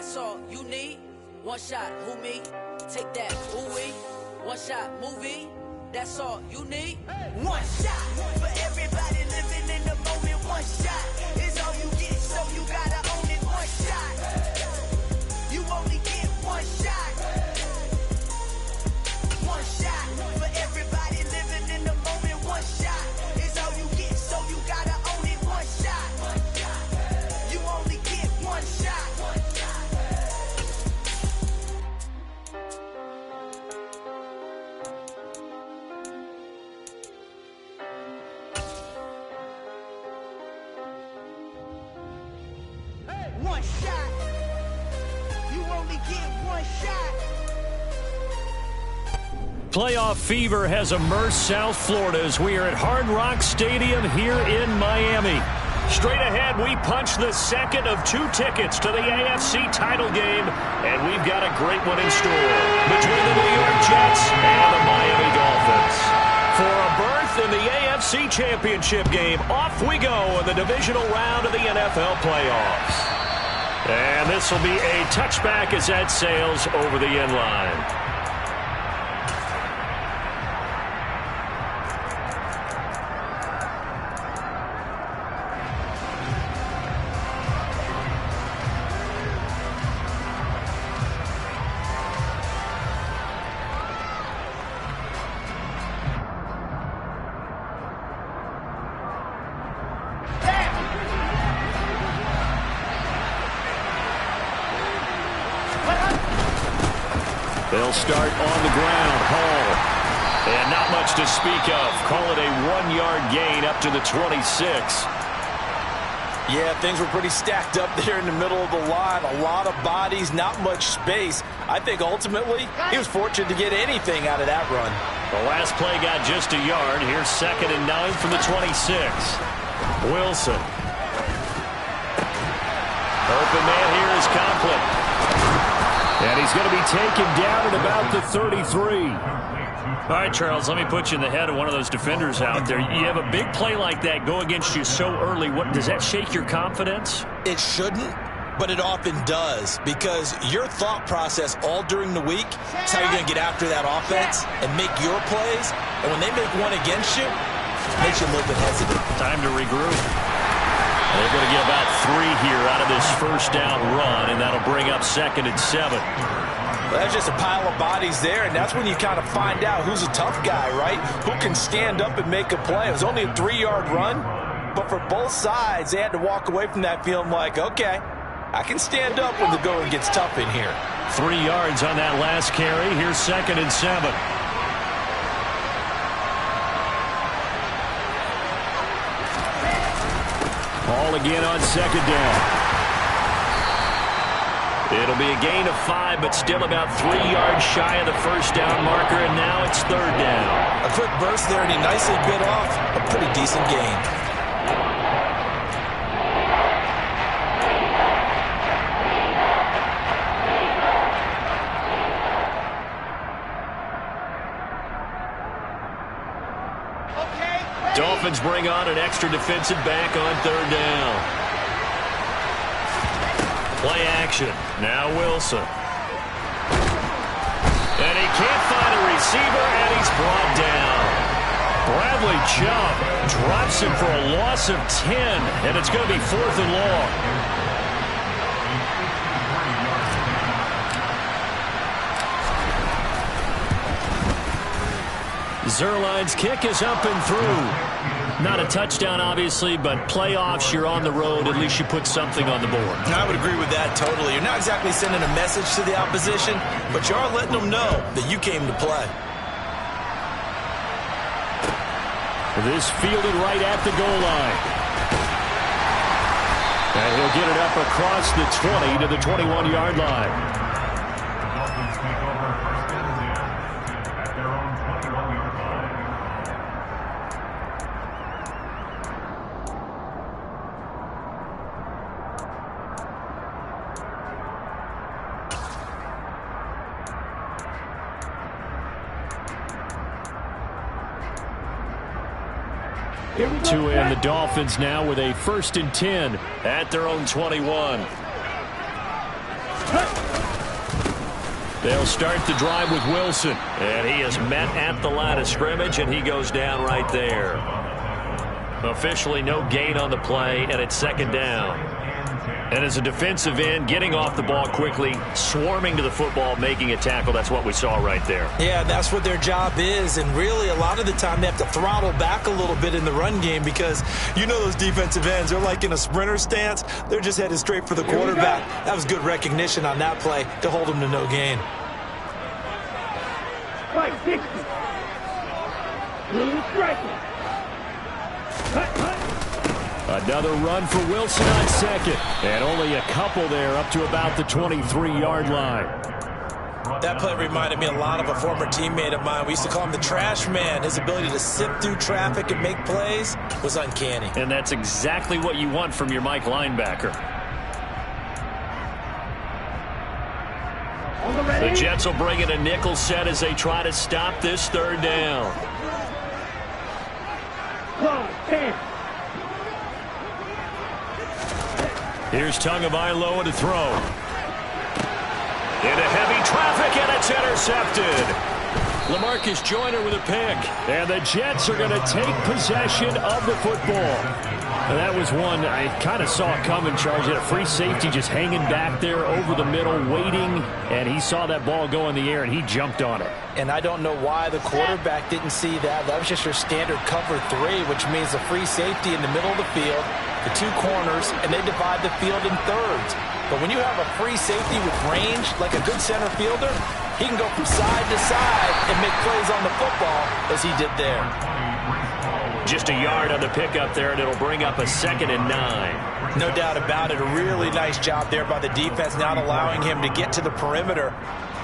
That's all you need. One shot, who me? Take that, who we? One shot, movie. That's all you need. One shot for everybody living in the moment. One shot is all you get, so you gotta own it. One shot. You only get one shot. One shot for everybody living in the moment. One shot is all you get, so you gotta own it. One shot. You only get one shot. One shot. You only get one shot. Playoff fever has immersed South Florida as we are at Hard Rock Stadium here in Miami. Straight ahead, we punch the second of 2 tickets to the AFC title game, and we've got a great one in store between the New York Jets and the Miami Dolphins. For a berth in the AFC Championship game, off we go in the divisional round of the NFL playoffs. And this will be a touchback as that sails over the end line. They'll start on the ground. Hall. And not much to speak of. Call it a 1-yard gain up to the 26. Yeah, things were pretty stacked up there in the middle of the line. A lot of bodies, not much space. I think ultimately he was fortunate to get anything out of that run. The last play got just a yard. Here's 2nd and 9 from the 26. Wilson. Open man here is Conklin. And he's going to be taken down at about the 33. All right, Charles, let me put you in the head of one of those defenders out there. You have a big play like that go against you so early. What does that shake your confidence? It shouldn't, but it often does, because your thought process all during the week is how you're going to get after that offense and make your plays. And when they make one against you, it makes you a little bit hesitant. Time to regroup. They're going to get about 3 here out of this first down run, and that'll bring up 2nd and 7. Well, that's just a pile of bodies there, and that's when you kind of find out who's a tough guy, right? Who can stand up and make a play. It was only a 3-yard run, but for both sides, they had to walk away from that feeling like, okay, I can stand up when the going gets tough in here. 3 yards on that last carry. Here's 2nd and 7. Ball again on 2nd down. It'll be a gain of 5, but still about 3 yards shy of the first down marker, and now it's 3rd down. A quick burst there, and he nicely bit off a pretty decent gain. Dolphins bring on an extra defensive back on 3rd down. Play action. Now Wilson. And he can't find a receiver, and he's brought down. Bradley Chubb drops him for a loss of 10, and it's going to be 4th and long. Zerline's kick is up and through. Not a touchdown, obviously, but playoffs, you're on the road. At least you put something on the board. I would agree with that totally. You're not exactly sending a message to the opposition, but you are letting them know that you came to play. This fielded right at the goal line. And he'll get it up across the 20 to the 21-yard line. To end the Dolphins now with a 1st and 10 at their own 21. They'll start the drive with Wilson. And he is met at the line of scrimmage, and he goes down right there. Officially no gain on the play, and it's second down. And as a defensive end, getting off the ball quickly, swarming to the football, making a tackle, that's what we saw right there. Yeah, that's what their job is. And really, a lot of the time, they have to throttle back a little bit in the run game because you know those defensive ends, they're like in a sprinter stance. They're just headed straight for the quarterback. That was good recognition on that play to hold them to no gain. Fight 60. Little striking. Another run for Wilson on second. And only a couple there up to about the 23-yard line. That play reminded me a lot of a former teammate of mine. We used to call him the trash man. His ability to sift through traffic and make plays was uncanny. And that's exactly what you want from your Mike linebacker. The Jets will bring in a nickel set as they try to stop this third down. Here's Tagovailoa to throw. Into heavy traffic, and it's intercepted. LaMarcus Joyner with a pick. And the Jets are going to take possession of the football. And that was one I kind of saw coming, Charles. He had a free safety just hanging back there over the middle, waiting. And he saw that ball go in the air, and he jumped on it. And I don't know why the quarterback didn't see that. That was just your standard cover 3, which means the free safety in the middle of the field, the 2 corners, and they divide the field in thirds. But when you have a free safety with range, like a good center fielder, he can go from side to side and make plays on the football as he did there. Just a yard on the pickup there, and it'll bring up a 2nd and 9. No doubt about it. A really nice job there by the defense, not allowing him to get to the perimeter.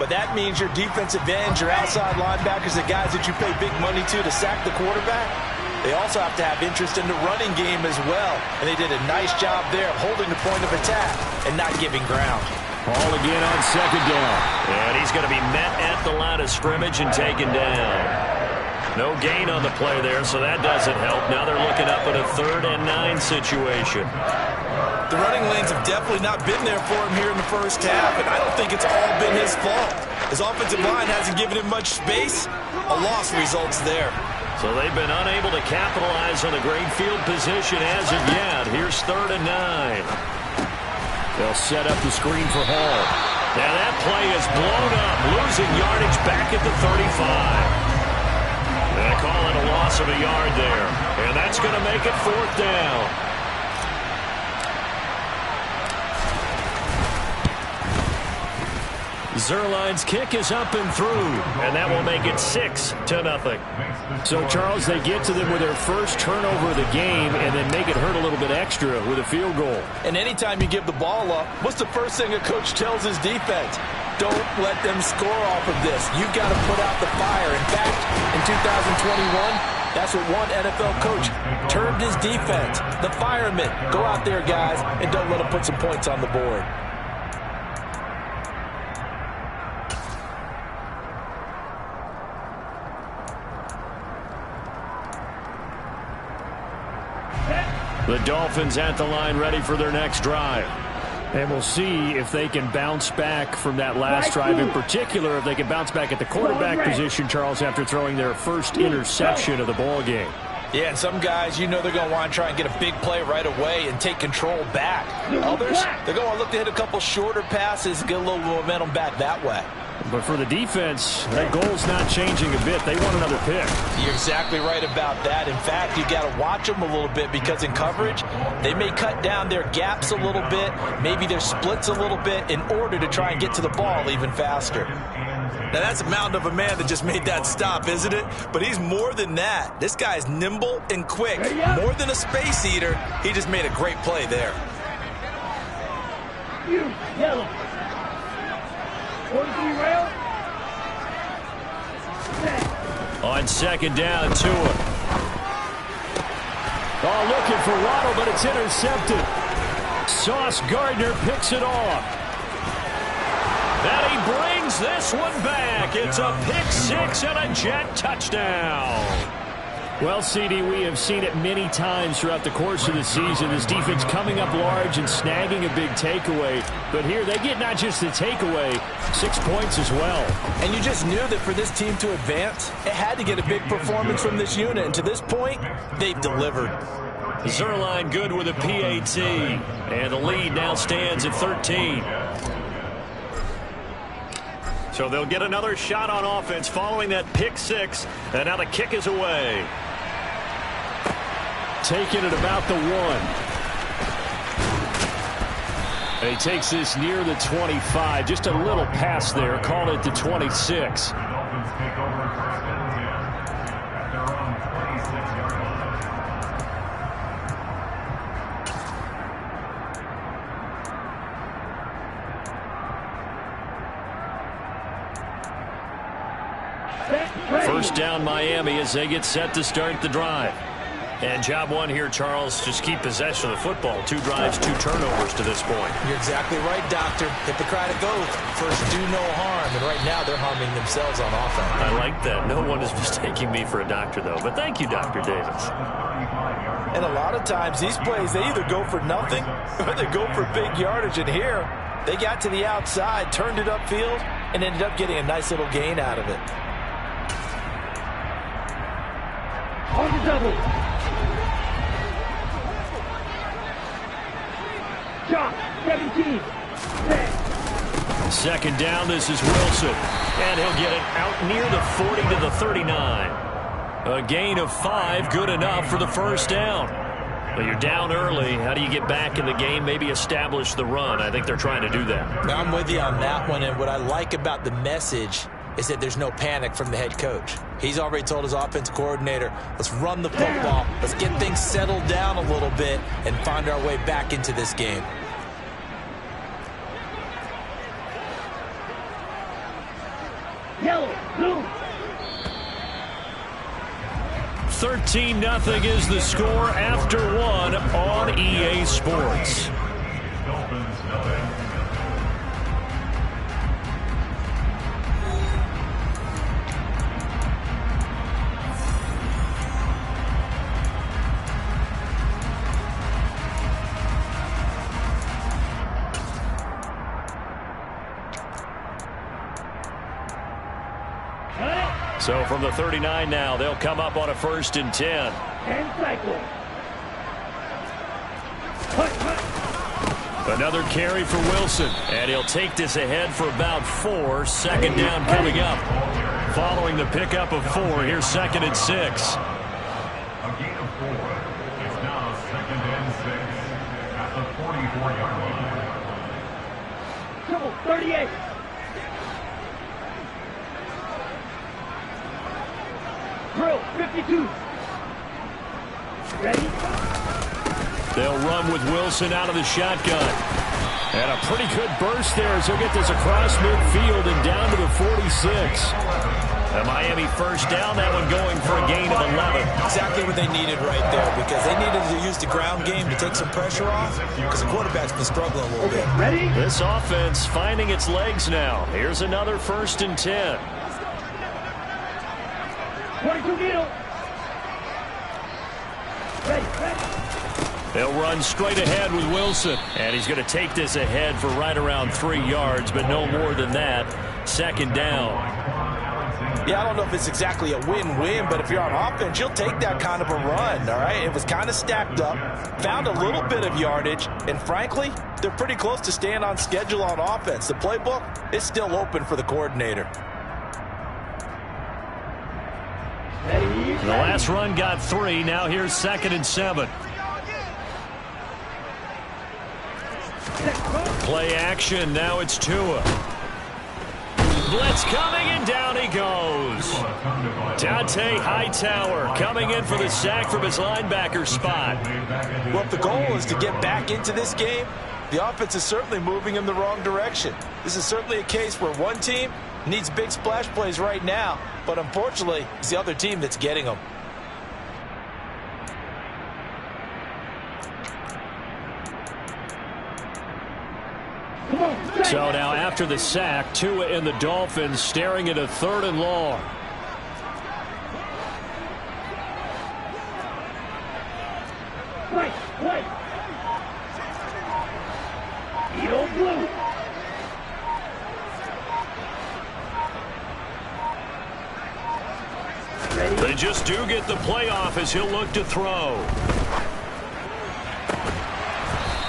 But that means your defensive ends, your outside linebackers, the guys that you pay big money to sack the quarterback, they also have to have interest in the running game as well. And they did a nice job there of holding the point of attack and not giving ground. Ball again on 2nd down. And he's going to be met at the line of scrimmage and taken down. No gain on the play there, so that doesn't help. Now they're looking up at a 3rd and 9 situation. The running lanes have definitely not been there for him here in the first half, and I don't think it's all been his fault. His offensive line hasn't given him much space. A loss results there. So they've been unable to capitalize on the great field position as of yet. Here's 3rd and 9. They'll set up the screen for Hall. Now that play is blown up, losing yardage back at the 35. They call it a loss of a yard there. And that's going to make it 4th down. Zerline's kick is up and through, and that will make it 6-0. So, Charles, they get to them with their first turnover of the game and then make it hurt a little bit extra with a field goal. And anytime you give the ball up, what's the first thing a coach tells his defense? Don't let them score off of this. You've got to put out the fire. In fact, in 2021, that's what one NFL coach termed his defense. The firemen. Go out there, guys, and don't let them put some points on the board. The Dolphins at the line ready for their next drive. And we'll see if they can bounce back from that last drive. In particular, if they can bounce back at the quarterback position, Charles, after throwing their first interception of the ball game. Yeah, and some guys, you know they're going to want to try and get a big play right away and take control back. Others, they're going to look to hit a couple shorter passes, get a little momentum back that way. But for the defense, that goal's not changing a bit. They want another pick. You're exactly right about that. In fact, you got to watch them a little bit because in coverage, they may cut down their gaps a little bit, maybe their splits a little bit in order to try and get to the ball even faster. Now, that's a mountain of a man that just made that stop, isn't it? But he's more than that. This guy's nimble and quick. More than a space eater, he just made a great play there. You yellow. On 2nd down, Tua. Oh, looking for Waddle, but it's intercepted. Sauce Gardner picks it off. And he brings this one back. It's a pick 6 and a Jet touchdown. Well, CD, we have seen it many times throughout the course of the season. This defense coming up large and snagging a big takeaway. But here they get not just the takeaway, 6 points as well. And you just knew that for this team to advance, it had to get a big performance from this unit. And to this point, they've delivered. Zerline good with a PAT. And the lead now stands at 13. So they'll get another shot on offense following that pick six. And now the kick is away. Taking it about the 1. And he takes this near the 25. Just a little pass there. Call it the 26. First down Miami as they get set to start the drive. And job one here, Charles, just keep possession of the football. 2 drives, 2 turnovers to this point. You're exactly right, Doctor. Hippocratic oath. First, do no harm. And right now, they're harming themselves on offense. I like that. No one is mistaking me for a doctor, though. But thank you, Dr. Davis. And a lot of times, these plays, they either go for nothing or they go for big yardage. And here, they got to the outside, turned it upfield, and ended up getting a nice little gain out of it. On the double. Shot, 17. 10. Second down, this is Wilson. And he'll get it out near the 40 to the 39. A gain of 5, good enough for the first down. Well, you're down early. How do you get back in the game, maybe establish the run? I think they're trying to do that. I'm with you on that one, and what I like about the message is that there's no panic from the head coach. He's already told his offense coordinator, let's run the football, let's get things settled down a little bit and find our way back into this game. Yellow, blue. 13-0 is the score after 1 on EA Sports. So from the 39 now, they'll come up on a 1st and 10. And cycle. Another carry for Wilson. And he'll take this ahead for about 4. Second down coming up. Following the pickup of 4, here's 2nd and 6. A gain of 4. It's now 2nd and 6 at the 44-yard line. Triple 38. Drill 52. Ready? They'll run with Wilson out of the shotgun. And a pretty good burst there as he'll get this across midfield and down to the 46. A Miami first down, that one going for a gain of 11. Exactly what they needed right there, because they needed to use the ground game to take some pressure off, because the quarterback's been struggling a little bit. Ready? This offense finding its legs now. Here's another 1st and 10. 22 needle. Ready. They'll run straight ahead with Wilson. And he's going to take this ahead for right around 3 yards, but no more than that. 2nd down. Yeah, I don't know if it's exactly a win-win, but if you're on offense, you'll take that kind of a run, all right? It was kind of stacked up, found a little bit of yardage, and frankly, they're pretty close to staying on schedule on offense. The playbook is still open for the coordinator. The last run got 3. Now here's 2nd and 7. Play action. Now it's Tua. Blitz coming, and down he goes. Dante Hightower coming in for the sack from his linebacker spot. Well, if the goal is to get back into this game, the offense is certainly moving in the wrong direction. This is certainly a case where one team needs big splash plays right now, but unfortunately, it's the other team that's getting them. So now after the sack, Tua and the Dolphins staring at a 3rd and long. They just do get the playoff as he'll look to throw.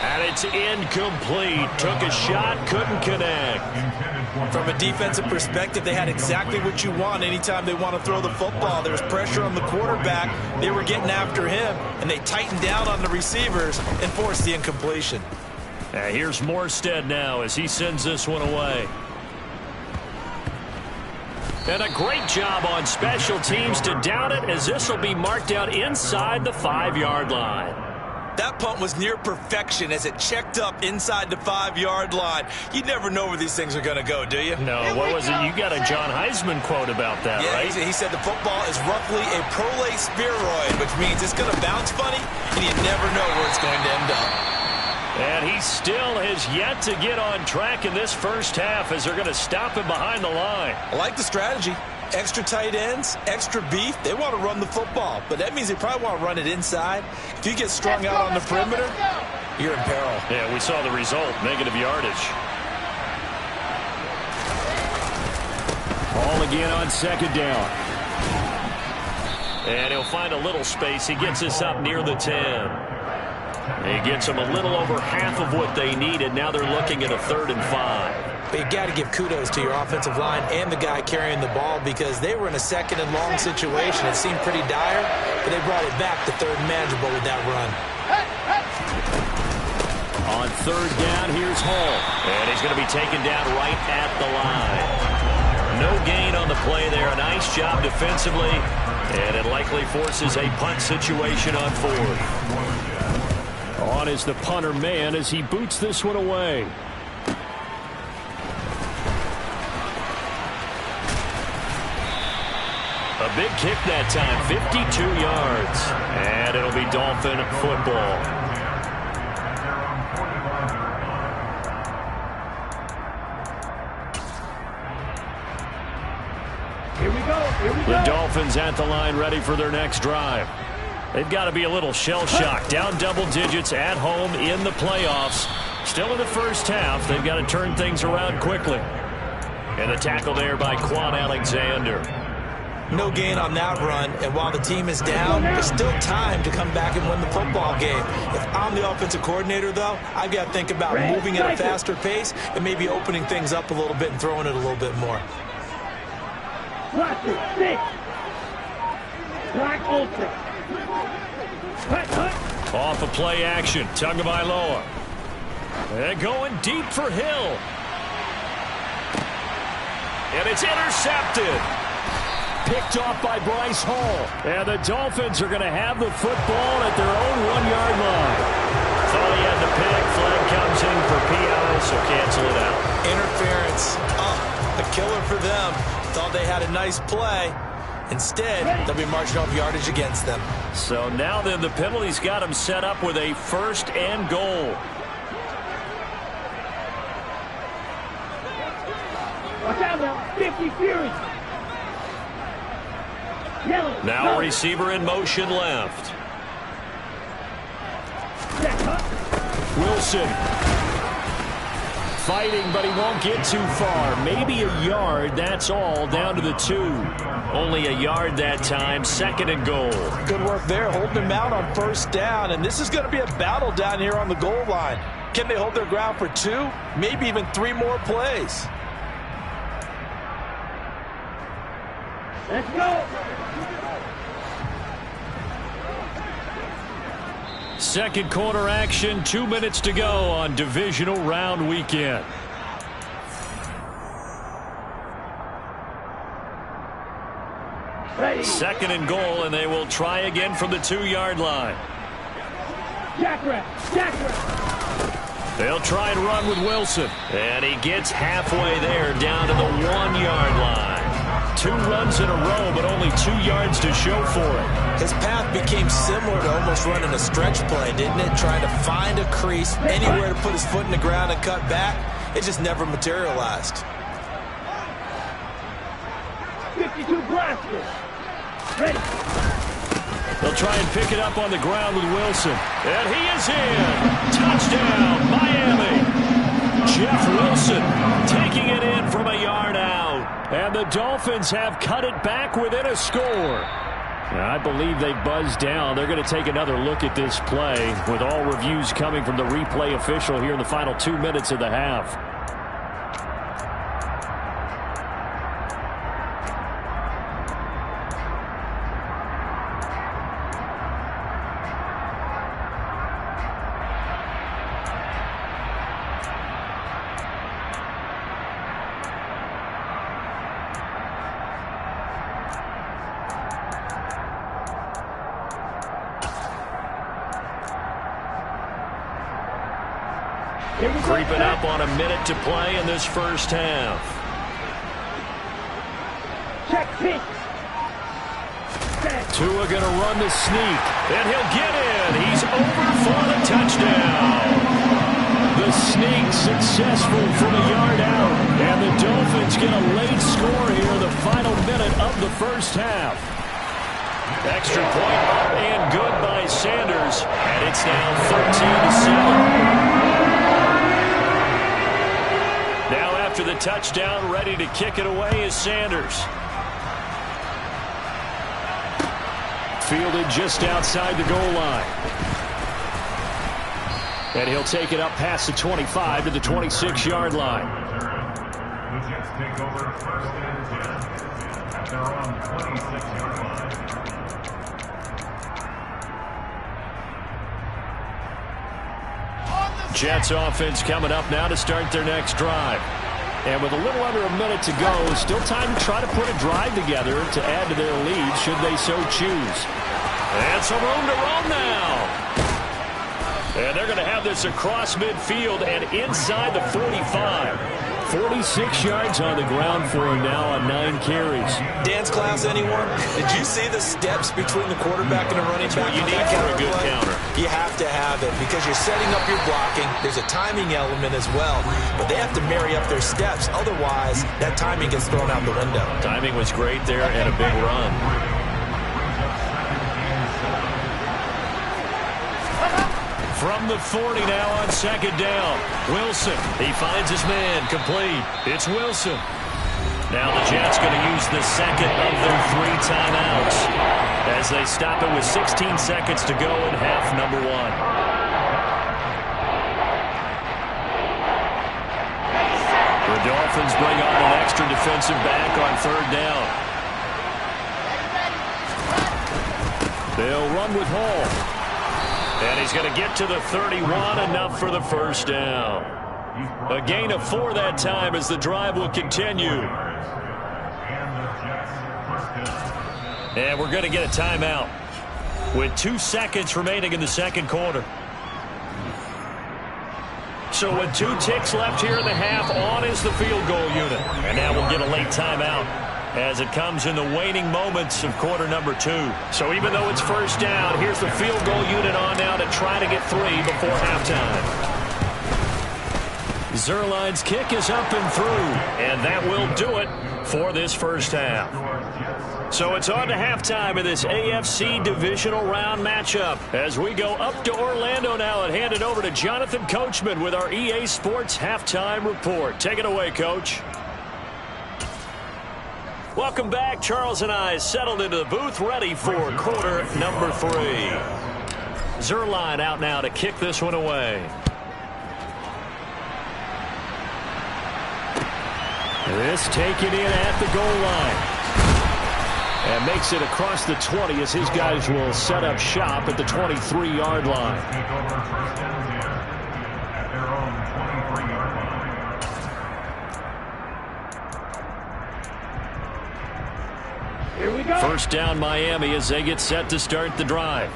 And it's incomplete. Took a shot, couldn't connect. From a defensive perspective, they had exactly what you want anytime they want to throw the football. There was pressure on the quarterback. They were getting after him, and they tightened down on the receivers and forced the incompletion. Here's Morstead now as he sends this one away. And a great job on special teams to down it, as this will be marked out inside the 5-yard line. That punt was near perfection as it checked up inside the 5-yard line. You never know where these things are going to go, do you? No, what was it? You got a John Heisman quote about that, yeah, right? He said the football is roughly a prolate spheroid, which means it's going to bounce funny, and you never know where it's going to end up. And he still has yet to get on track in this first half as they're going to stop him behind the line. I like the strategy. Extra tight ends, extra beef. They want to run the football, but that means they probably want to run it inside. If you get strung out on the perimeter, you're in peril. Yeah, we saw the result, negative yardage. Ball again on second down. And he'll find a little space. He gets us up near the 10. He gets them a little over half of what they needed. Now they're looking at a 3rd and 5. But you got to give kudos to your offensive line and the guy carrying the ball, because they were in a 2nd and long situation. It seemed pretty dire, but they brought it back to 3rd and manageable with that run. On 3rd down, here's Hall. And he's going to be taken down right at the line. No gain on the play there. A nice job defensively, and it likely forces a punt situation on 4th. On is the punter man as he boots this one away. A big kick that time, 52 yards. And it'll be Dolphin football. Here we go. The Dolphins at the line ready for their next drive. They've got to be a little shell-shocked. Down double digits at home in the playoffs. Still in the first half. They've got to turn things around quickly. And the tackle there by Quan Alexander. No gain on that run, and while the team is down, there's still time to come back and win the football game. If I'm the offensive coordinator, though, I've got to think about moving at a faster pace and maybe opening things up a little bit and throwing it a little bit more. Black 6. Black Ultra. Off a play action. Tagovailoa. And going deep for Hill. And it's intercepted. Picked off by Bryce Hall. And the Dolphins are going to have the football at their own 1-yard line. Thought he had the pick. Flag comes in for PI, so cancel it out. Interference. A killer for them. Thought they had a nice play. Instead, they'll be marching off yardage against them. So now then, the penalty's got them set up with a 1st and goal. Watch out now. 50 Fury. Now a receiver in motion left. Wilson. Fighting, but he won't get too far. Maybe a yard, that's all, down to the 2. Only a yard that time, 2nd and goal. Good work there, holding him out on 1st down, and this is going to be a battle down here on the goal line. Can they hold their ground for 2, maybe even 3 more plays? Let's go. Second quarter action, 2 minutes to go on divisional round weekend. Ready. 2nd and goal, and they will try again from the 2-yard line. Jackrack. They'll try and run with Wilson. And he gets halfway there, down to the 1-yard line. 2 runs in a row, but only 2 yards to show for it. His path became similar to almost running a stretch play, didn't it? Trying to find a crease, anywhere to put his foot in the ground and cut back. It just never materialized. 52 Blaster. Ready. They'll try and pick it up on the ground with Wilson. And he is in. Touchdown, Miami. Jeff Wilson taking it in from a yard out. And the Dolphins have cut it back within a score. I believe they buzzed down. They're going to take another look at this play with all reviews coming from the replay official here in the final 2 minutes of the half. Creeping up on a minute to play in this first half. Check pitch. Tua going to run the sneak, and he'll get in. He's over for the touchdown. The sneak successful from a yard out, and the Dolphins get a late score here in the final minute of the first half. Extra point up and good by Sanders, and it's now 13-7. Now after the touchdown, ready to kick it away is Sanders. Fielded just outside the goal line. And he'll take it up past the 25 to the 26-yard line. The Jets take over first and 10 at their own 26-yard line. Jets offense coming up now to start their next drive. And with a little under a minute to go, still time to try to put a drive together to add to their lead should they so choose. And some room to run now. And they're going to have this across midfield and inside the 45. 46 yards on the ground for him now on 9 carries. Dance class, anyone? Did you see the steps between the quarterback and the running back? You need for a good counter. You have to have it because you're setting up your blocking. There's a timing element as well. But they have to marry up their steps. Otherwise, that timing gets thrown out the window. Timing was great there and a big run. From the 40 now on second down. Wilson, he finds his man, complete. It's Wilson. Now the Jets going to use the second of their 3 timeouts as they stop it with 16 seconds to go in half number 1. The Dolphins bring on an extra defensive back on third down. They'll run with Hall. And he's going to get to the 31, enough for the first down. A gain of 4 that time as the drive will continue. And we're going to get a timeout with 2 seconds remaining in the second quarter. So with 2 ticks left here in the half, on is the field goal unit. And now we'll get a late timeout as it comes in the waning moments of quarter number 2. So even though it's first down, here's the field goal unit on now to try to get 3 before halftime. Zerline's kick is up and through, and that will do it for this first half. So it's on to halftime in this AFC divisional round matchup as we go up to Orlando now and hand it over to Jonathan Coachman with our EA Sports halftime report. Take it away, Coach. Welcome back. Charles and I settled into the booth, ready for quarter number 3. Zerline out now to kick this one away. This taken in at the goal line. And makes it across the 20 as his guys will set up shop at the 23-yard line. Take over first and 10 at their own 23-yard line. Here we go. First down Miami as they get set to start the drive.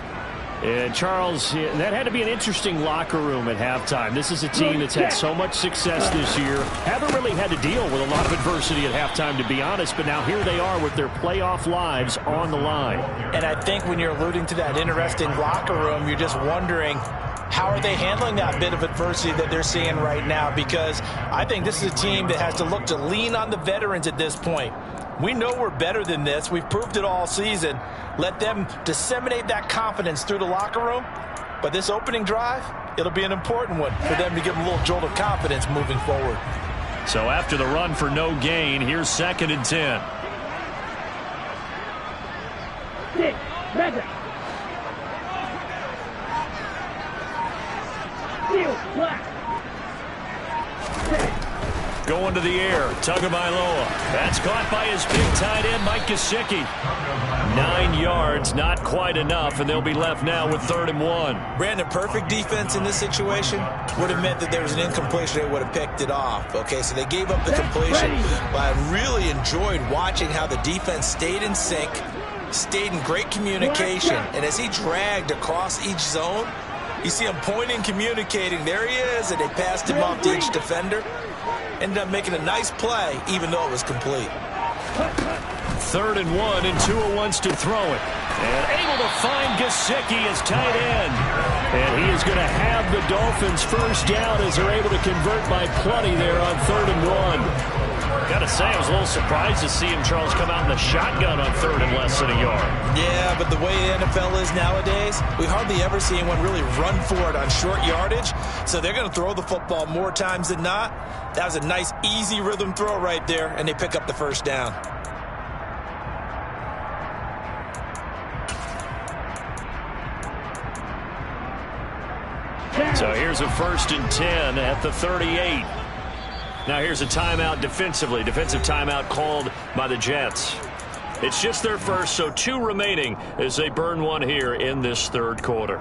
And Charles, that had to be an interesting locker room at halftime. This is a team that's had so much success this year. Haven't really had to deal with a lot of adversity at halftime, to be honest. But now here they are with their playoff lives on the line. And I think when you're alluding to that interesting locker room, you're just wondering, how are they handling that bit of adversity that they're seeing right now? Because I think this is a team that has to look to lean on the veterans at this point. We know we're better than this. We've proved it all season. Let them disseminate that confidence through the locker room. But this opening drive, it'll be an important one for them to give them a little jolt of confidence moving forward. So after the run for no gain, here's 2nd and 10. 6. Madden. Steel, black. Going to the air. Tagovailoa. That's caught by his big tight end, Mike Gesicki. 9 yards, not quite enough, and they'll be left now with 3rd and 1. Brandon, perfect defense in this situation would have meant that there was an incompletion. They would have picked it off. Okay, so they gave up the completion, but I really enjoyed watching how the defense stayed in sync, stayed in great communication, and as he dragged across each zone, you see him pointing, communicating. There he is, and they passed him off to each defender. Ended up making a nice play, even though it was complete. 3rd and 1, and Tua wants to throw it. And able to find Gesicki as tight end. And he is going to have the Dolphins first down as they're able to convert by plenty there on 3rd and 1. Got to say, I was a little surprised to see him, Charles, come out in the shotgun on 3rd and less than a yard. Yeah, but the way the NFL is nowadays, we hardly ever see anyone really run for it on short yardage. So they're going to throw the football more times than not. That was a nice, easy rhythm throw right there, and they pick up the first down. So here's a 1st and 10 at the 38. Now here's a timeout defensively. Defensive timeout called by the Jets. It's just their first, so 2 remaining as they burn one here in this 3rd quarter.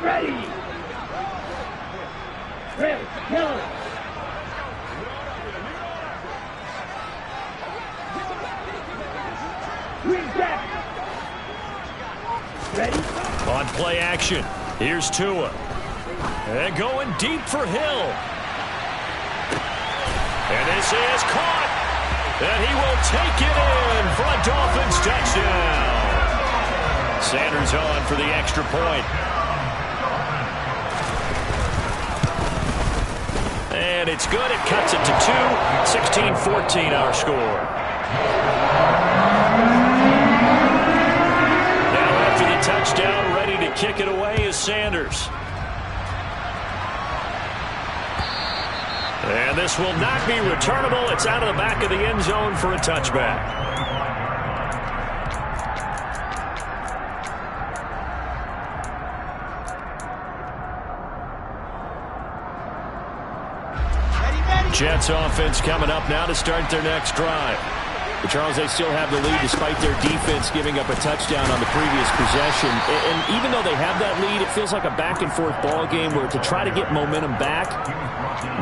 Ready. Ready, kill it. Green back. Ready. On play action, here's Tua. And going deep for Hill. And this is caught. And he will take it in for a Dolphins touchdown. Sanders on for the extra point. And it's good. It cuts it to 2. 16-14 our score. Now after the touchdown, ready to kick it away is Sanders. And this will not be returnable. It's out of the back of the end zone for a touchback. Jets offense coming up now to start their next drive. But Charles, they still have the lead despite their defense giving up a touchdown on the previous possession. And even though they have that lead, it feels like a back-and-forth ball game where to try to get momentum back,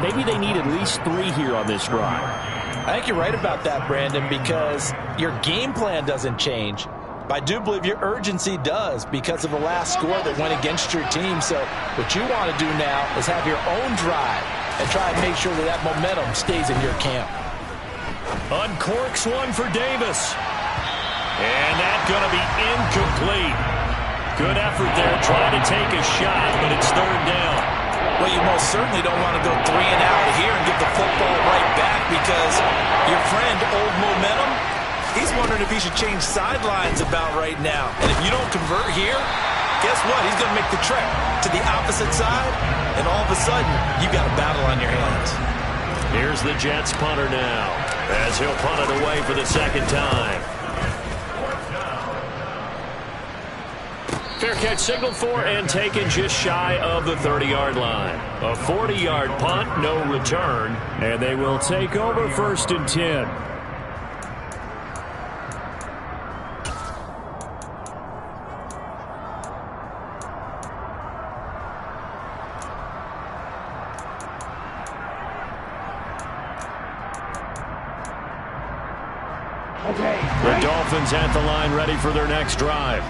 maybe they need at least 3 here on this drive. I think you're right about that, Brandon, because your game plan doesn't change. But I do believe your urgency does because of the last score that went against your team. So what you want to do now is have your own drive and try and make sure that that momentum stays in your camp. Uncorks one for Davis. And that's going to be incomplete. Good effort there, trying to take a shot, but it's 3rd down. Well, you most certainly don't want to go 3 and out here and give the football right back because your friend, Old Momentum, he's wondering if he should change sidelines about right now. And if you don't convert here, guess what? He's going to make the trek to the opposite side, and all of a sudden, you've got a battle on your hands. Here's the Jets punter now, as he'll punt it away for the 2nd time. Fair catch signaled for and taken just shy of the 30-yard line. A 40-yard punt, no return, and they will take over 1st and 10. The Dolphins at the line ready for their next drive.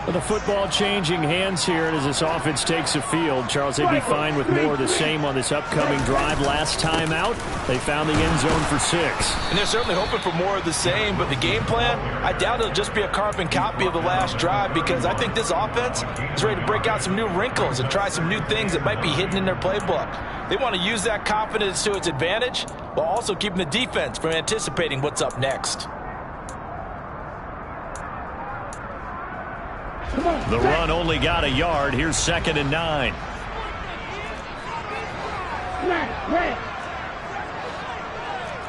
With the football changing hands here as this offense takes the field, Charles, they'd be fine with more of the same on this upcoming drive. Last time out, they found the end zone for 6. And they're certainly hoping for more of the same, but the game plan, I doubt it'll just be a carbon copy of the last drive because I think this offense is ready to break out some new wrinkles and try some new things that might be hidden in their playbook. They want to use that confidence to its advantage while also keeping the defense from anticipating what's up next. The run only got a yard. Here's 2nd and 9. Flat, red.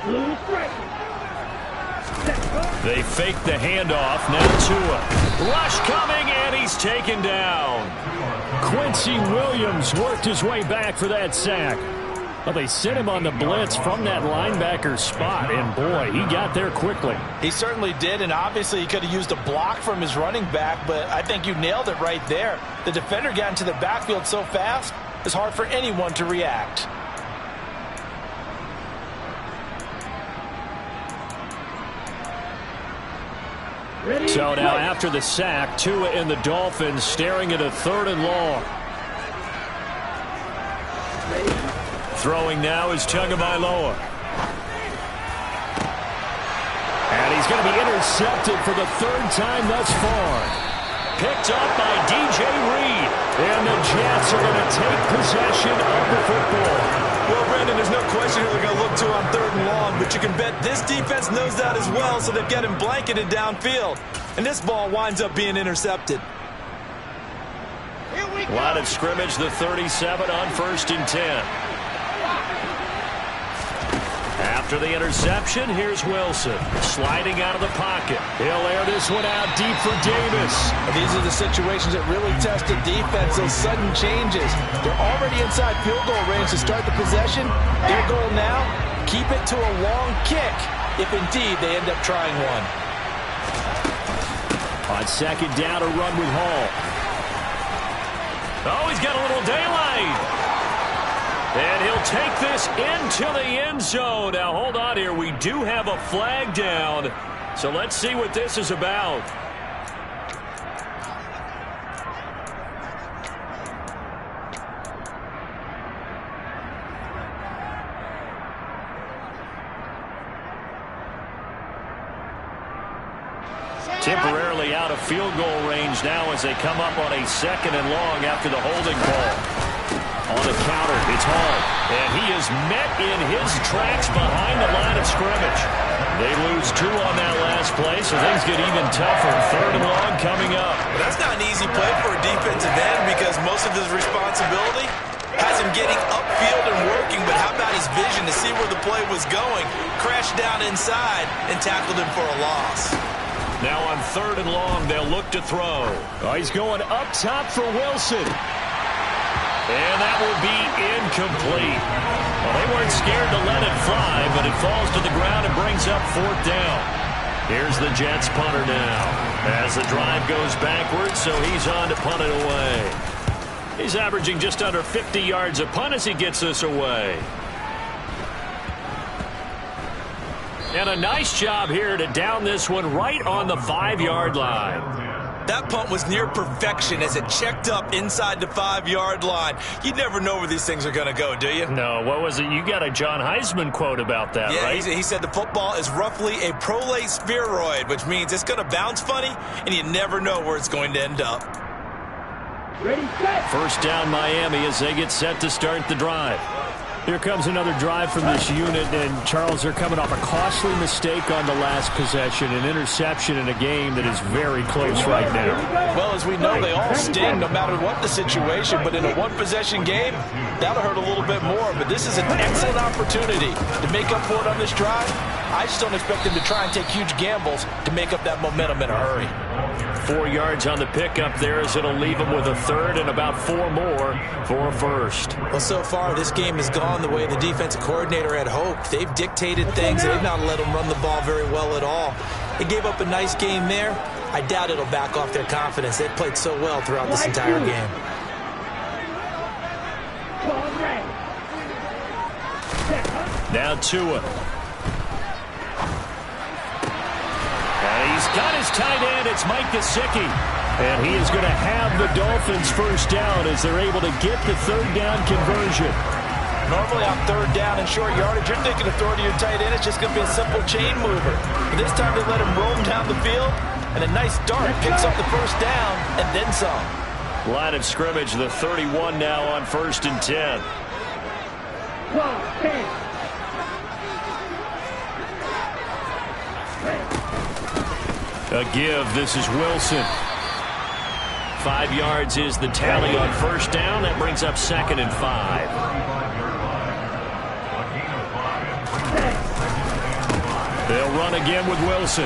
Blue striker. They fake the handoff. Now Tua. Rush coming, and he's taken down. Quincy Williams worked his way back for that sack. Well, they sent him on the blitz from that linebacker spot, and boy, he got there quickly. He certainly did, and obviously he could have used a block from his running back, but I think you nailed it right there. The defender got into the backfield so fast, it's hard for anyone to react. So now after the sack, Tua and the Dolphins staring at a 3rd and long. Throwing now is Tagovailoa. And he's going to be intercepted for the 3rd time thus far. Picked up by DJ Reed. And the Jets are going to take possession of the football. Well, Brandon, there's no question who they're going to look to on 3rd and long, but you can bet this defense knows that as well, so they've got him blanketed downfield. And this ball winds up being intercepted. Line of scrimmage, the 37 on 1st and 10. After the interception, here's Wilson sliding out of the pocket. He'll air this one out deep for Davis. These are the situations that really test the defense, those sudden changes. They're already inside field goal range to start the possession. Their goal now, keep it to a long kick, if indeed they end up trying one. On 2nd down, a run with Hall. Oh, he's got a little daylight. And he'll take this into the end zone. Now, hold on here. We do have a flag down. So let's see what this is about. Temporarily out of field goal range now as they come up on a 2nd and long after the holding call. On the counter, it's Hall. And he is met in his tracks behind the line of scrimmage. They lose 2 on that last play, so things get even tougher. 3rd and long coming up. Well, that's not an easy play for a defensive end because most of his responsibility has him getting upfield and working, but how about his vision to see where the play was going? Crashed down inside and tackled him for a loss. Now on 3rd and long, they'll look to throw. Oh, he's going up top for Wilson. And that will be incomplete. Well, they weren't scared to let it fly, but it falls to the ground and brings up 4th down. Here's the Jets punter now. As the drive goes backwards, so he's on to punt it away. He's averaging just under 50 yards a punt as he gets this away. And a nice job here to down this one right on the 5-yard line. That punt was near perfection as it checked up inside the 5-yard line. You never know where these things are going to go, do you? No, what was it? You got a John Heisman quote about that, right? He said the football is roughly a prolate spheroid, which means it's going to bounce funny, and you never know where it's going to end up. Ready, set. 1st down Miami as they get set to start the drive. Here comes another drive from this unit, and Charles, they're coming off a costly mistake on the last possession, an interception in a game that is very close right now. Well, as we know, they all sting no matter what the situation, but in a one-possession game, that'll hurt a little bit more. But this is an excellent opportunity to make up for it on this drive. I just don't expect them to try and take huge gambles to make up that momentum in a hurry. 4 yards on the pickup there as it'll leave them with a 3rd and about 4 more for a 1st. Well, so far this game has gone the way the defensive coordinator had hoped. They've dictated things. They've not let them run the ball very well at all. They gave up a nice game there. I doubt it'll back off their confidence. They've played so well throughout this entire game. Now Tua. And he's got his tight end. It's Mike Gesicki. And he is going to have the Dolphins 1st down as they're able to get the 3rd down conversion. Normally on 3rd down and short yardage, you're thinking of throwing to your tight end. It's just going to be a simple chain mover. But this time they let him roam down the field, and a nice dart picks up the 1st down and then some. Line of scrimmage, the 31 now on 1st and 10. 12, 10. A give. This is Wilson. 5 yards is the tally on first down. That brings up 2nd and 5. They'll run again with Wilson.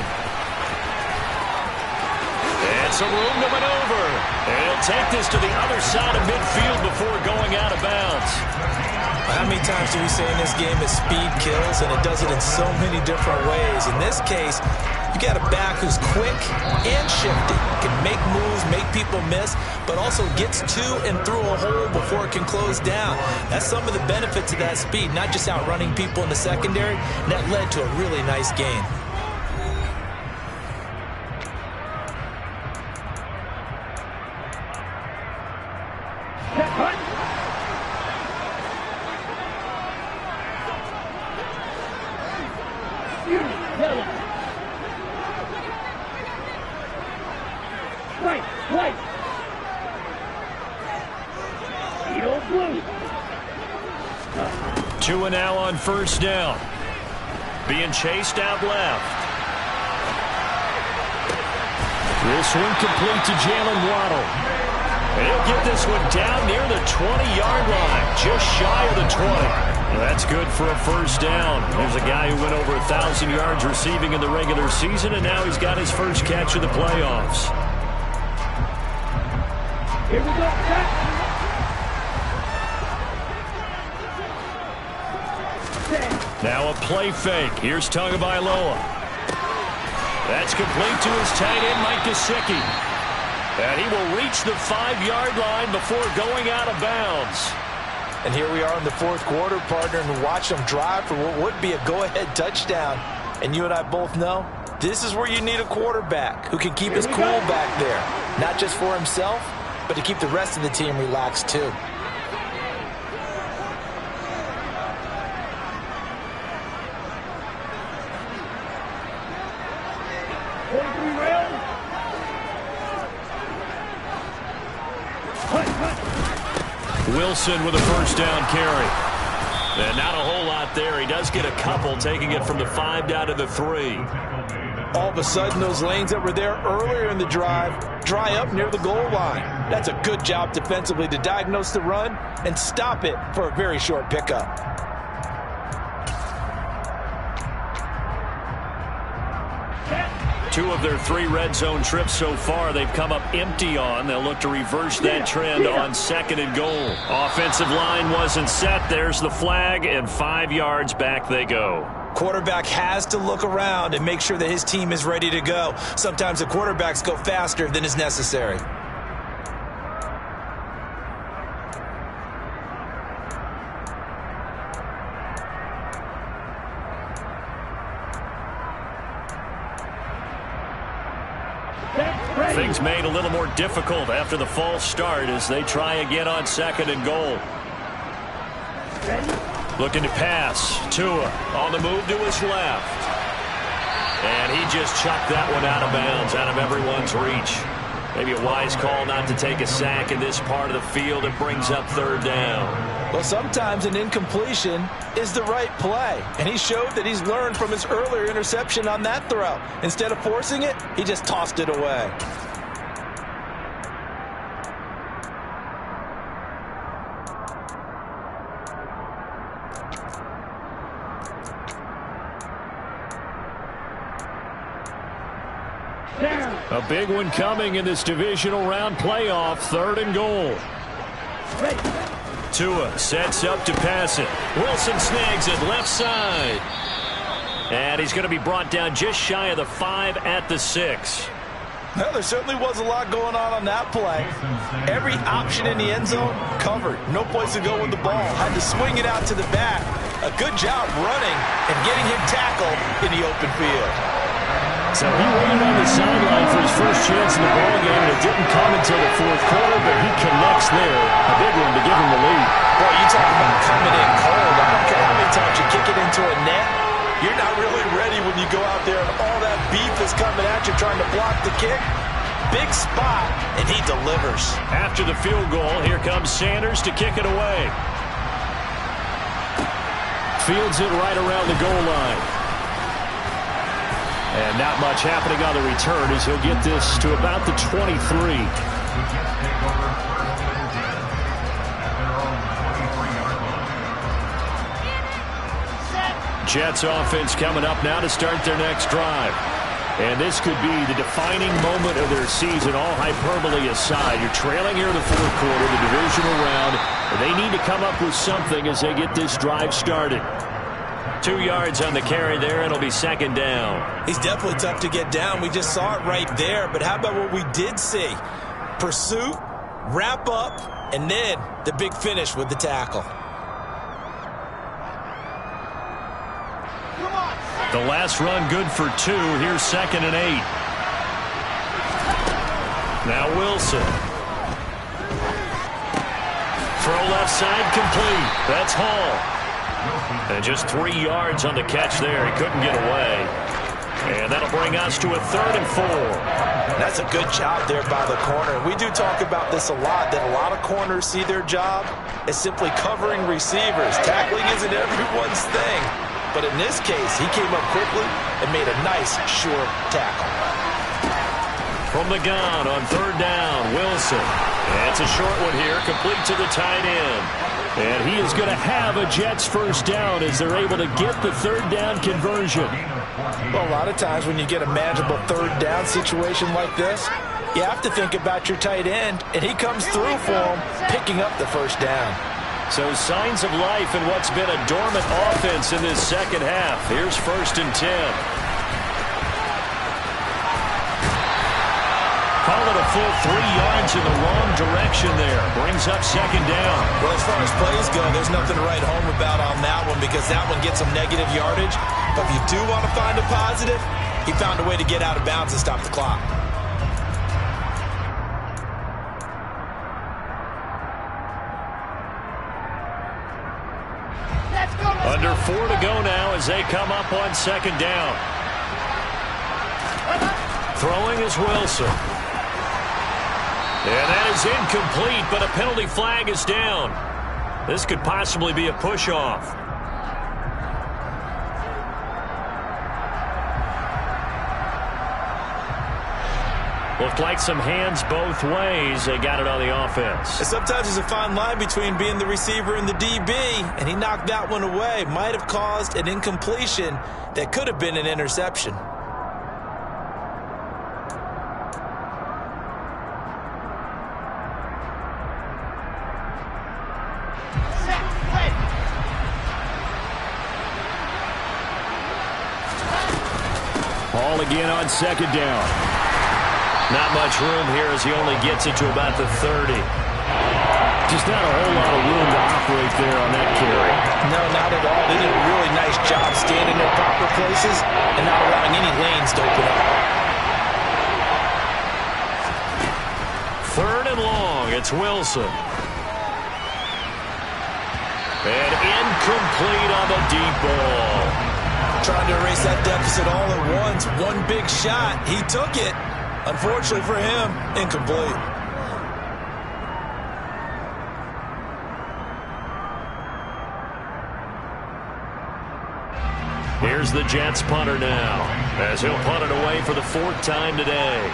And some room to maneuver. And he'll take this to the other side of midfield before going out of bounds. How many times do we say in this game that speed kills, and it does it in so many different ways? In this case, you got a back who's quick and shifty, can make moves, make people miss, but also gets to and through a hole before it can close down. That's some of the benefits of that speed, not just outrunning people in the secondary, and that led to a really nice gain. Tua now on first down. Being chased out left. This one complete to Jalen Waddle. And he'll get this one down near the 20-yard line, just shy of the 20. Well, that's good for a first down. There's a guy who went over 1,000 yards receiving in the regular season, and now he's got his first catch of the playoffs. Here we go. Now a play fake. Here's Tagovailoa. That's complete to his tight end, Mike Gesicki. And he will reach the 5-yard line before going out of bounds. And here we are in the fourth quarter, partner, and watch them drive for what would be a go-ahead touchdown. And you and I both know this is where you need a quarterback who can keep his cool back there. Not just for himself, but to keep the rest of the team relaxed too. Wilson with a first down carry. And not a whole lot there. He does get a couple, taking it from the 5 down to the 3. All of a sudden, those lanes that were there earlier in the drive dry up near the goal line. That's a good job defensively to diagnose the run and stop it for a very short pickup. Two of their 3 red zone trips so far they've come up empty on. They'll look to reverse that trend on 2nd and goal. Offensive line wasn't set. There's the flag, and 5 yards back they go. Quarterback has to look around and make sure that his team is ready to go. Sometimes the quarterbacks go faster than is necessary. Things made a little more difficult after the false start as they try again on 2nd and goal. Looking to pass. Tua on the move to his left. And he just chucked that one out of bounds, out of everyone's reach. Maybe a wise call not to take a sack in this part of the field. It brings up 3rd down. Well, sometimes an incompletion is the right play. And he showed that he's learned from his earlier interception on that throw. Instead of forcing it, he just tossed it away. A big one coming in this divisional round playoff. 3rd and goal. Tua sets up to pass it. Wilson snags it left side. And he's going to be brought down just shy of the 5 at the 6. Well, there certainly was a lot going on that play. Every option in the end zone covered. No place to go with the ball. Had to swing it out to the back. A good job running and getting him tackled in the open field. So he waited on the sideline for his first chance in the ballgame, and it didn't come until the 4th quarter, but he connects there. A big one to give him the lead. Boy, you talk about coming in cold. I don't care how many times you kick it into a net. You're not really ready when you go out there and all that beef is coming at you trying to block the kick. Big spot, and he delivers. After the field goal, here comes Sanders to kick it away. Fields it right around the goal line. And not much happening on the return as he'll get this to about the 23. Jets offense coming up now to start their next drive. And this could be the defining moment of their season, all hyperbole aside. You're trailing here in the fourth quarter, the divisional round, and they need to come up with something as they get this drive started. 2 yards on the carry there, and it'll be second down. He's definitely tough to get down. We just saw it right there, but how about what we did see? Pursuit, wrap up, and then the big finish with the tackle. The last run good for 2. Here's 2nd and 8. Now Wilson. Throw left side complete. That's Hall. And just 3 yards on the catch there. He couldn't get away. And that'll bring us to a 3rd and 4. That's a good job there by the corner. We do talk about this a lot, that a lot of corners see their job as simply covering receivers. Tackling isn't everyone's thing. But in this case, he came up quickly and made a nice, sure tackle. From the gun on 3rd down, Wilson. And it's a short one here, complete to the tight end. And he is going to have a Jets first down as they're able to get the 3rd down conversion. Well, a lot of times when you get a manageable 3rd down situation like this, you have to think about your tight end, and he comes through for him, picking up the first down. So signs of life in what's been a dormant offense in this second half. Here's 1st and 10. Call it a full 3 yards in the wrong direction there. Brings up 2nd down. Well, as far as plays go, there's nothing to write home about on that one because that one gets some negative yardage. But if you do want to find a positive, he found a way to get out of bounds and stop the clock. Under 4 to go now as they come up on 2nd down. Throwing is Wilson. And that is incomplete, but a penalty flag is down. This could possibly be a push-off. Looked like some hands both ways. They got it on the offense. And sometimes there's a fine line between being the receiver and the DB, and he knocked that one away. Might have caused an incompletion that could have been an interception. Ball again on 2nd down. Not much room here as he only gets it to about the 30. Just not a whole lot of room to operate there on that carry. No, not at all. They did a really nice job standing in their proper places and not allowing any lanes to open up. 3rd and long. It's Wilson. And incomplete on the deep ball. Trying to erase that deficit all at once. One big shot. He took it. Unfortunately for him, incomplete. Here's the Jets punter now, as he'll punt it away for the 4th time today.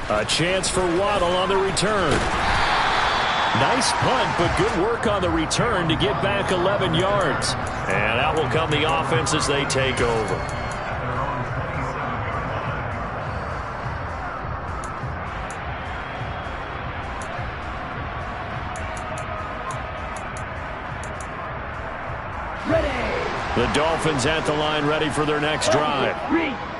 A chance for Waddle on the return. Nice punt, but good work on the return to get back 11 yards. And out will come the offense as they take over. The Dolphins at the line ready for their next drive.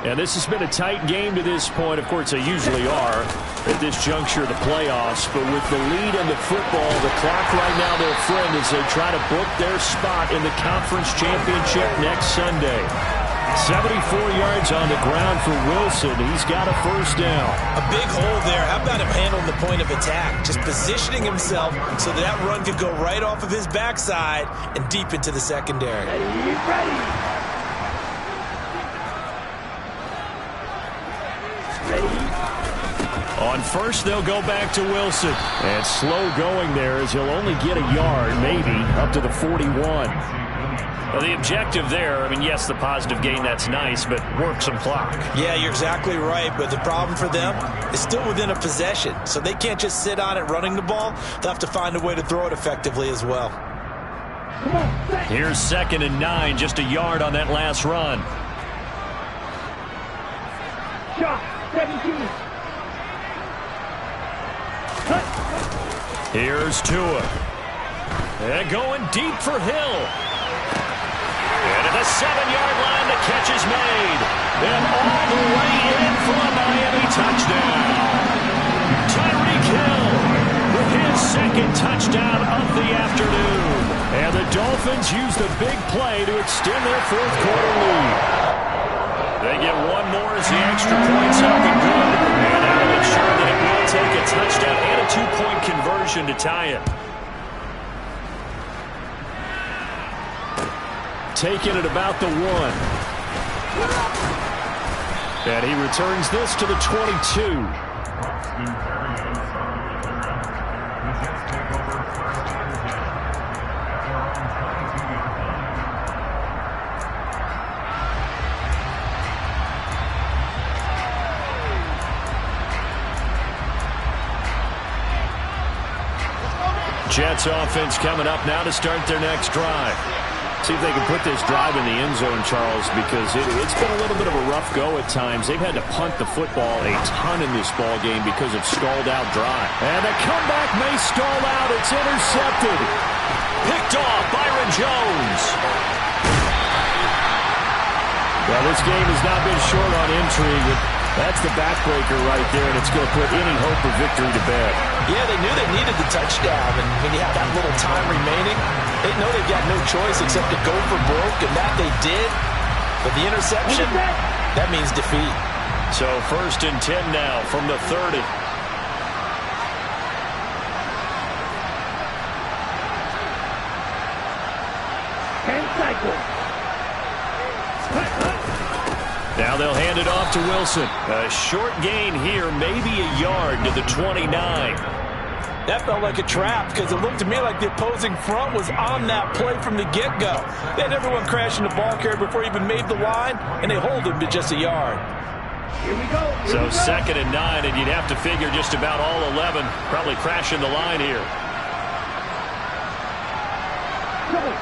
And this has been a tight game to this point. Of course, they usually are at this juncture of the playoffs. But with the lead in the football, the clock right now their friend as they try to book their spot in the conference championship next Sunday. 74 yards on the ground for Wilson. He's got a first down. A big hole there. How about him handling the point of attack? Just positioning himself so that run could go right off of his backside and deep into the secondary. On first, they'll go back to Wilson. And slow going there as he'll only get a yard, maybe, up to the 41. Well, the objective there, I mean, yes, the positive gain, that's nice, but work some clock. Yeah, you're exactly right, but the problem for them is still within a possession, so they can't just sit on it running the ball. They'll have to find a way to throw it effectively as well. Here's 2nd and 9, just a yard on that last run. Shot, 17. Here's Tua. And going deep for Hill. And at the 7-yard line, the catch is made. And all the way in for a Miami touchdown. Tyreek Hill with his 2nd touchdown of the afternoon. And the Dolphins use the big play to extend their 4th quarter lead. They get one more as the extra point's up and good. And that'll ensure that it will take a touchdown and a 2-point conversion to tie it. Taking it about the 1. And he returns this to the 22. Jets offense coming up now to start their next drive. See if they can put this drive in the end zone, Charles, because it's been a little bit of a rough go at times. They've had to punt the football a ton in this ball game because of stalled-out drive. And the comeback may stall out. It's intercepted. Picked off, Byron Jones. Well, this game has not been short on intrigue. That's the backbreaker right there, and it's going to put any hope of victory to bed. Yeah, they knew they needed the touchdown, and when you have that little time remaining, they know they've got no choice except to go for broke, and that they did. But the interception, that means defeat. So 1st and 10 now from the 30. Now they'll hand it off to Wilson. A short gain here, maybe a yard to the 29. That felt like a trap because it looked to me like the opposing front was on that play from the get-go. They had everyone crashing the ball carrier before he even made the line, and they hold him to just a yard. Here we go. So 2nd and 9, and you'd have to figure just about all 11 probably crashing the line here.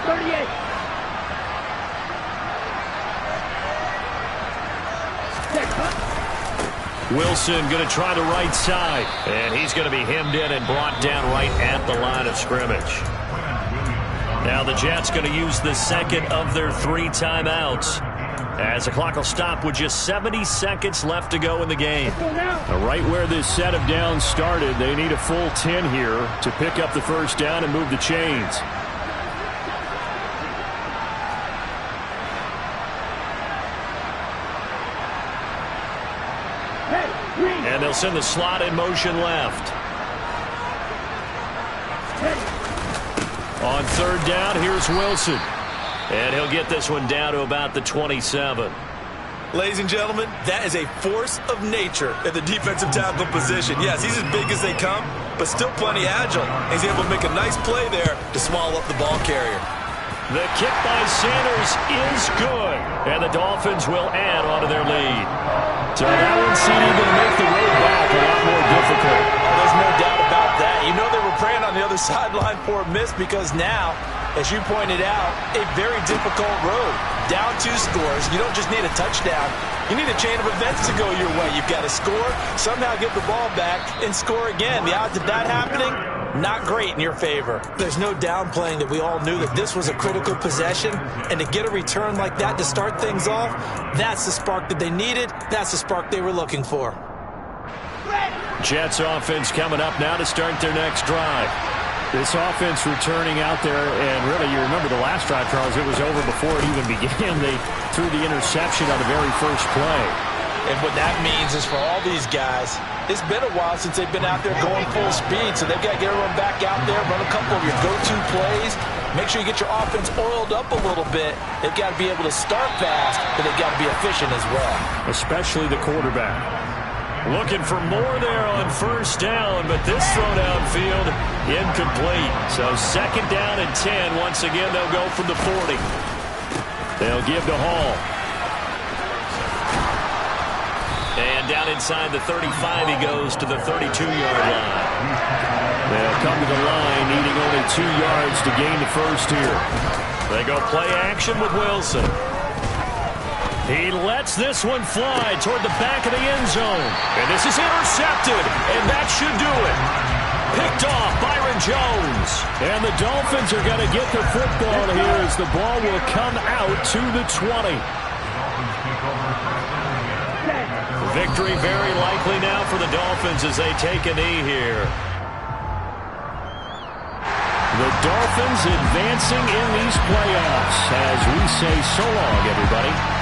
38. Wilson going to try the right side, and he's going to be hemmed in and brought down right at the line of scrimmage. Now the Jets going to use the 2nd of their 3 timeouts as the clock will stop with just 70 seconds left to go in the game. Right where this set of downs started, they need a full 10 here to pick up the 1st down and move the chains. And they'll send the slot in motion left. On 3rd down, here's Wilson. And he'll get this one down to about the 27. Ladies and gentlemen, that is a force of nature at the defensive tackle position. Yes, he's as big as they come, but still plenty agile. He's able to make a nice play there to swallow up the ball carrier. The kick by Sanders is good, and the Dolphins will add on to their lead. So that one seemed going to make the road back a lot more difficult. Oh, there's no doubt about that. You know they were praying on the other sideline for a miss because now, as you pointed out, a very difficult road. Down 2 scores. You don't just need a touchdown. You need a chain of events to go your way. You've got to score, somehow get the ball back, and score again. The odds of that happening, not great in your favor. There's no downplaying that we all knew that this was a critical possession, and to get a return like that to start things off, that's the spark that they needed. That's the spark they were looking for. Jets offense coming up now to start their next drive. This offense returning out there, and really, you remember the last drive, Charles, it was over before it even began. They threw the interception on the very first play. And what that means is for all these guys, it's been a while since they've been out there going full speed, so they've got to get everyone back out there, run a couple of your go-to plays, make sure you get your offense oiled up a little bit. They've got to be able to start fast, but they've got to be efficient as well. Especially the quarterback. Looking for more there on 1st down, but this throw downfield incomplete. So 2nd down and 10. Once again, they'll go from the 40. They'll give to Hall. And down inside the 35, he goes to the 32-yard line. They'll come to the line, needing only 2 yards to gain the first here. They go play action with Wilson. He lets this one fly toward the back of the end zone. And this is intercepted, and that should do it. Picked off Byron Jones. And the Dolphins are going to get the football here as the ball will come out to the 20. Victory very likely now for the Dolphins as they take a knee here. The Dolphins advancing in these playoffs as we say so long, everybody.